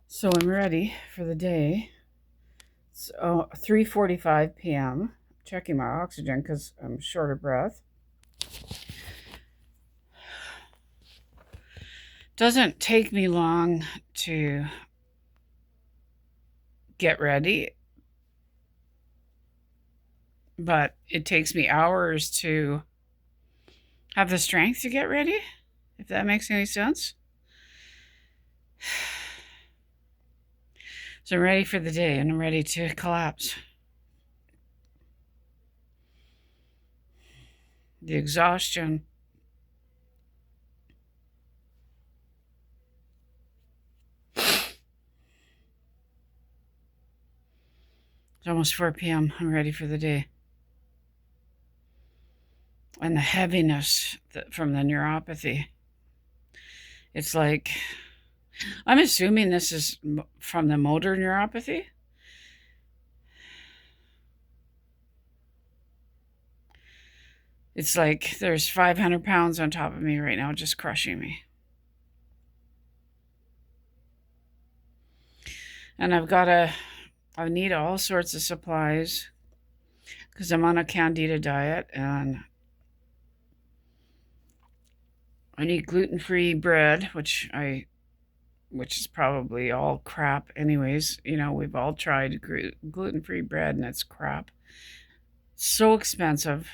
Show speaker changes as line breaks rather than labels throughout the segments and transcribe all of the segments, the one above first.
So I'm ready for the day. It's 3:45 p.m. Checking my oxygen because I'm short of breath. Doesn't take me long to get ready, but it takes me hours to have the strength to get ready, if that makes any sense. So I'm ready for the day and I'm ready to collapse. The exhaustion. It's almost 4 p.m. I'm ready for the day. And the heaviness from the neuropathy. It's like, I'm assuming this is from the motor neuropathy. It's like there's 500 pounds on top of me right now, just crushing me. And I need all sorts of supplies because I'm on a Candida diet and I need gluten-free bread, which is probably all crap anyways. You know, we've all tried gluten-free bread and it's crap. So expensive.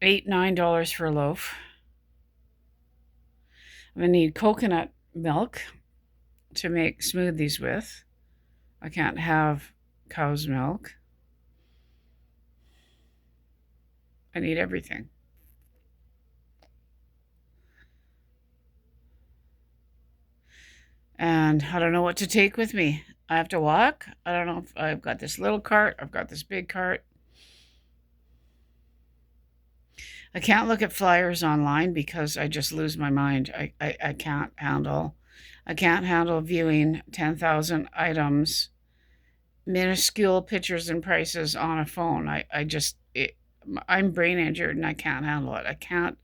$8-9 for a loaf. I'm gonna need coconut milk to make smoothies with. I can't have cow's milk. I need everything. And I don't know what to take with me. I have to walk. I don't know if I've got this little cart, I've got this big cart. I can't look at flyers online because I just lose my mind. I can't handle viewing 10,000 items, minuscule pictures and prices on a phone. I'm brain injured and I can't handle it. I can't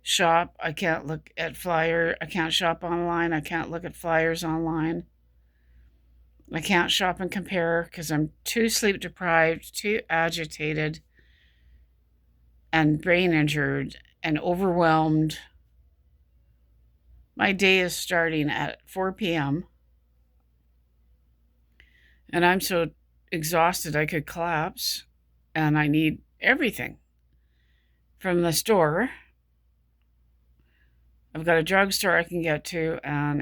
shop. I can't look at flyer. I can't shop online. I can't look at flyers online. I can't shop and compare because I'm too sleep deprived, too agitated, and brain injured and overwhelmed. My day is starting at 4 p.m. and I'm so exhausted I could collapse, and I need everything from the store. I've got a drugstore I can get to and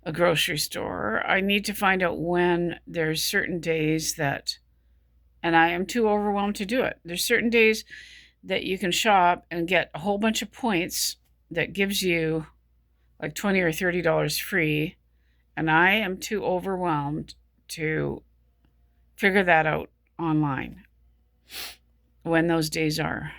a grocery store. I need to find out when there's certain days that, and I am too overwhelmed to do it. There's certain days that you can shop and get a whole bunch of points that gives you like $20 or $30 free. And I am too overwhelmed to figure that out online when those days are.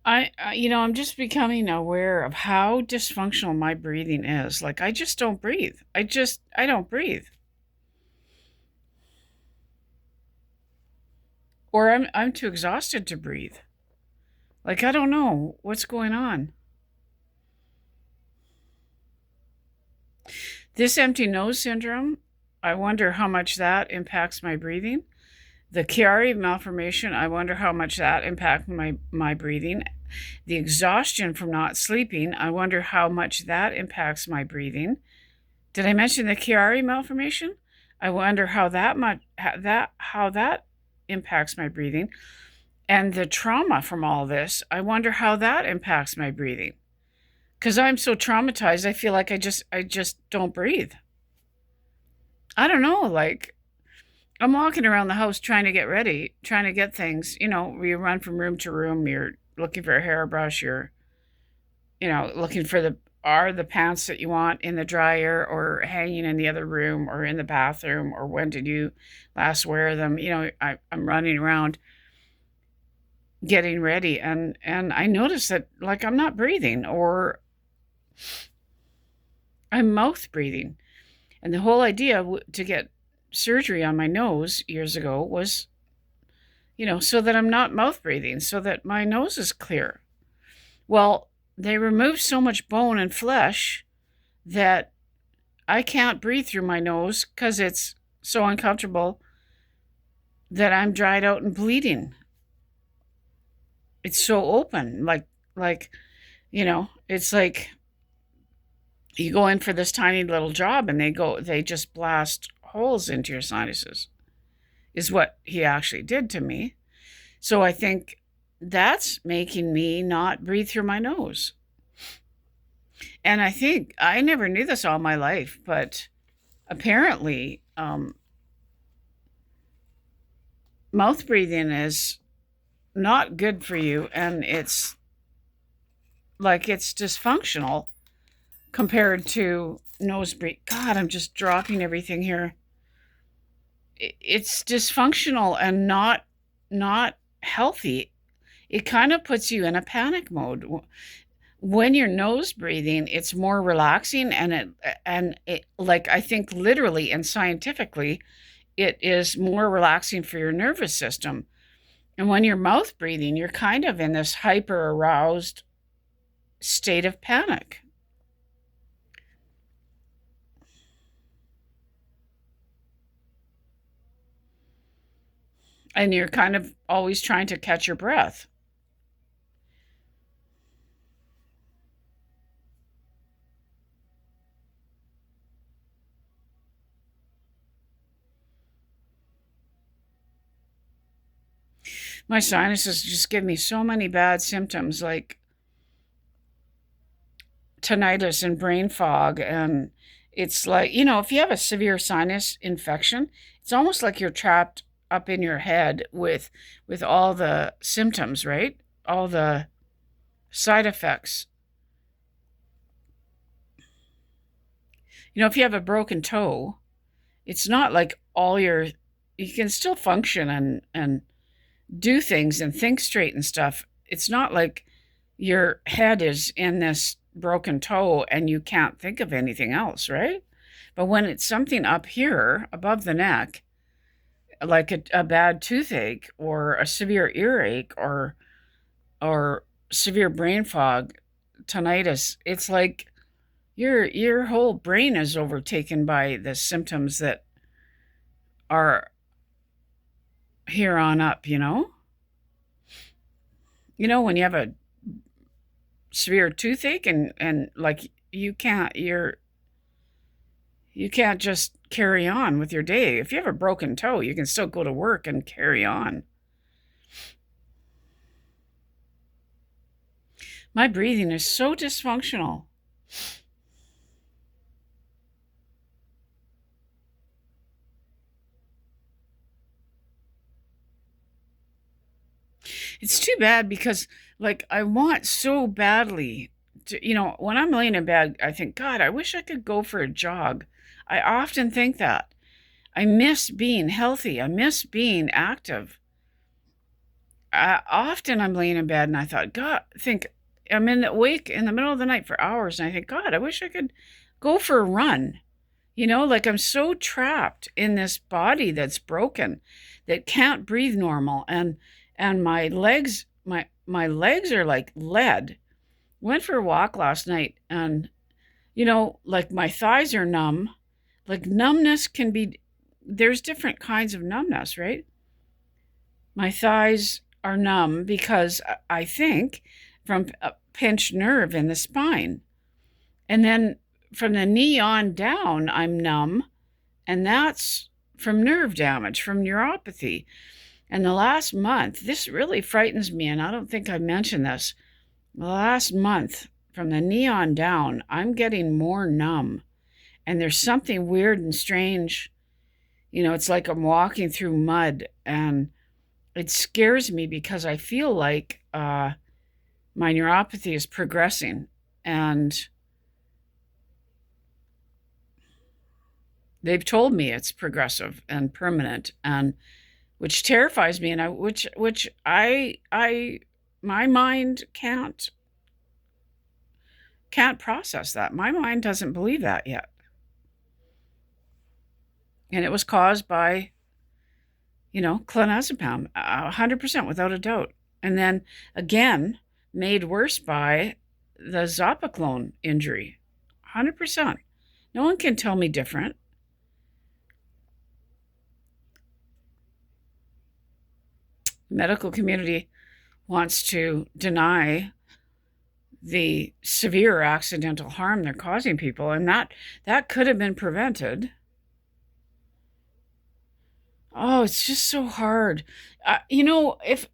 I'm just becoming aware of how dysfunctional my breathing is. Like, I just don't breathe. I don't breathe. Or I'm too exhausted to breathe. Like, I don't know what's going on. This empty nose syndrome, I wonder how much that impacts my breathing. The Chiari malformation, I wonder how much that impacts my breathing. The exhaustion from not sleeping, I wonder how much that impacts my breathing. Did I mention the Chiari malformation? I wonder how that impacts my breathing. And the trauma from all this, I wonder how that impacts my breathing. Because I'm so traumatized, I feel like I just don't breathe. I don't know, like, I'm walking around the house trying to get ready, trying to get things. You know, you run from room to room, you're looking for a hairbrush, you're, looking for the pants that you want in the dryer or hanging in the other room or in the bathroom, or when did you last wear them? I'm running around getting ready, and I notice that, like, I'm not breathing, or I'm mouth breathing. And the whole idea to get surgery on my nose years ago was, so that I'm not mouth breathing, so that my nose is clear. Well, they removed so much bone and flesh that I can't breathe through my nose because it's so uncomfortable that I'm dried out and bleeding. It's so open, like it's like you go in for this tiny little job and they just blast holes into your sinuses, is what he actually did to me. So I think that's making me not breathe through my nose. And I think I never knew this all my life, but apparently, mouth breathing is not good for you, and it's dysfunctional compared to nose breathe. God, I'm just dropping everything here. It's dysfunctional and not healthy. It kind of puts you in a panic mode. When you're nose breathing, it's more relaxing, and it like, I think literally and scientifically, it is more relaxing for your nervous system. And when you're mouth breathing, you're kind of in this hyper aroused state of panic. And you're kind of always trying to catch your breath. My sinuses just give me so many bad symptoms, like tinnitus and brain fog. And it's like, if you have a severe sinus infection, it's almost like you're trapped up in your head with all the symptoms, right? All the side effects. If you have a broken toe, it's not like you can still function and do things and think straight and stuff. It's not like your head is in this broken toe and you can't think of anything else, right? But when it's something up here above the neck, like a bad toothache or a severe earache or severe brain fog, tinnitus, it's like your whole brain is overtaken by the symptoms that are here on up. When you have a severe toothache and like you can't just carry on with your day. If you have a broken toe, you can still go to work and carry on. My breathing is so dysfunctional. It's too bad because, like, I want so badly to, when I'm laying in bed, I think, God, I wish I could go for a jog. I often think that. I miss being healthy. I miss being active. Often I'm laying in bed and I thought, I'm awake in the middle of the night for hours, and I think, God, I wish I could go for a run. Like I'm so trapped in this body that's broken, that can't breathe normal, and my legs are like lead. Went for a walk last night, and like my thighs are numb. Like numbness there's different kinds of numbness, right? My thighs are numb because I think from a pinched nerve in the spine. And then from the knee on down, I'm numb, and that's from nerve damage, from neuropathy. And the last month, this really frightens me, and I don't think I mentioned this. The last month, from the knee on down, I'm getting more numb. And there's something weird and strange. It's like I'm walking through mud, and it scares me because I feel like my neuropathy is progressing. And they've told me it's progressive and permanent, and which terrifies me, and my mind can't process that. My mind doesn't believe that yet. And it was caused by, clonazepam, 100% without a doubt. And then again, made worse by the Zopiclone injury, 100%. No one can tell me different. Medical community wants to deny the severe accidental harm they're causing people, and that could have been prevented. Oh, it's just so hard. If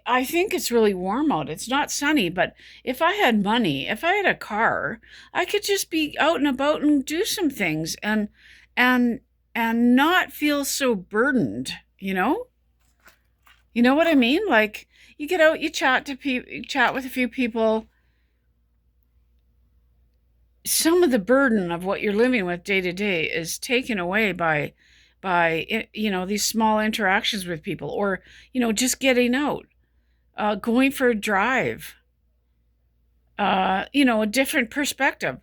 I think it's really warm out. It's not sunny, but if I had money, if I had a car, I could just be out and about and do some things and and not feel so burdened, you know? You know what I mean? Like you get out, you chat with a few people. Some of the burden of what you're living with day to day is taken away by these small interactions with people, or just getting out, going for a drive, a different perspective,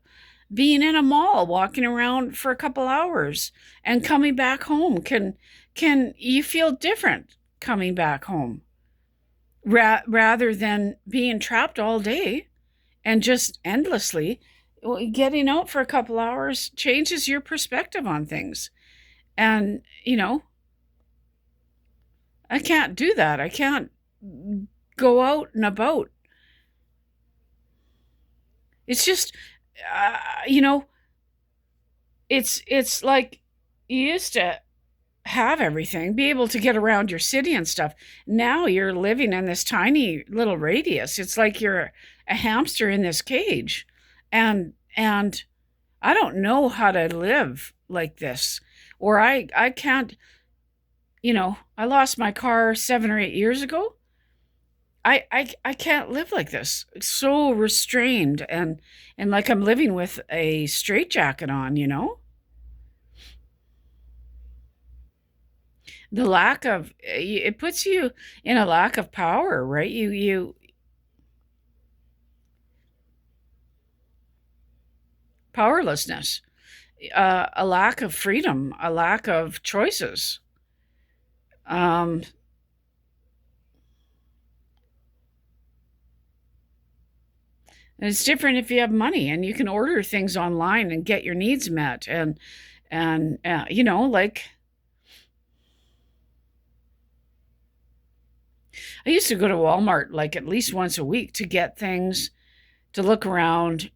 being in a mall, walking around for a couple hours and coming back home. Can you feel different coming back home rather than being trapped all day and just endlessly? Getting out for a couple hours changes your perspective on things. And, I can't do that. I can't go out and about. It's just, uh, you know, it's like you used to have everything, be able to get around your city and stuff. Now you're living in this tiny little radius. It's like you're a hamster in this cage. And I don't know how to live like this. Or I can't, I lost my car 7 or 8 years ago. I can't live like this. It's so restrained and like I'm living with a straitjacket on. The lack of it puts you in a lack of power, right? You powerlessness, a lack of freedom, a lack of choices. Um, and it's different if you have money and you can order things online and get your needs met, and like I used to go to Walmart like at least once a week to get things, to look around,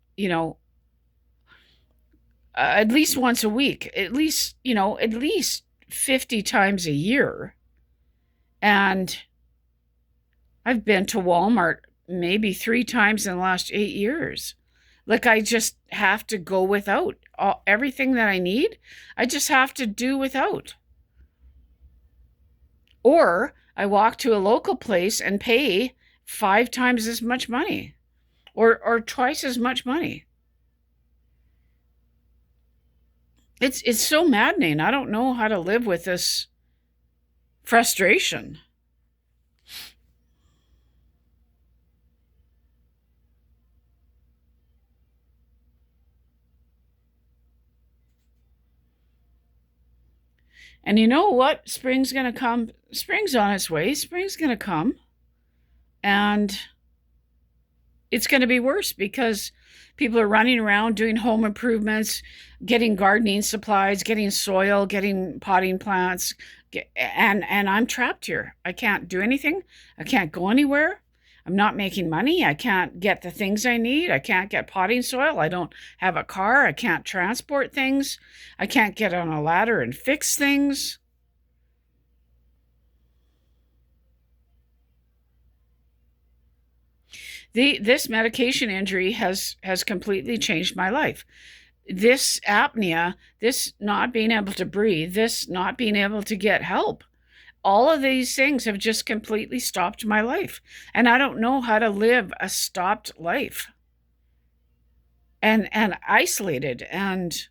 at least once a week, at least 50 times a year. And I've been to Walmart maybe 3 times in the last 8 years. Like I just have to go without everything that I need. I just have to do without. Or I walk to a local place and pay 5 times as much money, or twice as much money. It's so maddening. I don't know how to live with this frustration. And you know what? Spring's going to come. Spring's on its way. Spring's going to come. And it's going to be worse because people are running around doing home improvements, getting gardening supplies, getting soil, getting potting plants, and I'm trapped here. I can't do anything. I can't go anywhere. I'm not making money. I can't get the things I need. I can't get potting soil. I don't have a car. I can't transport things. I can't get on a ladder and fix things. This medication injury has completely changed my life. This apnea, this not being able to breathe, this not being able to get help, all of these things have just completely stopped my life. And I don't know how to live a stopped life and isolated and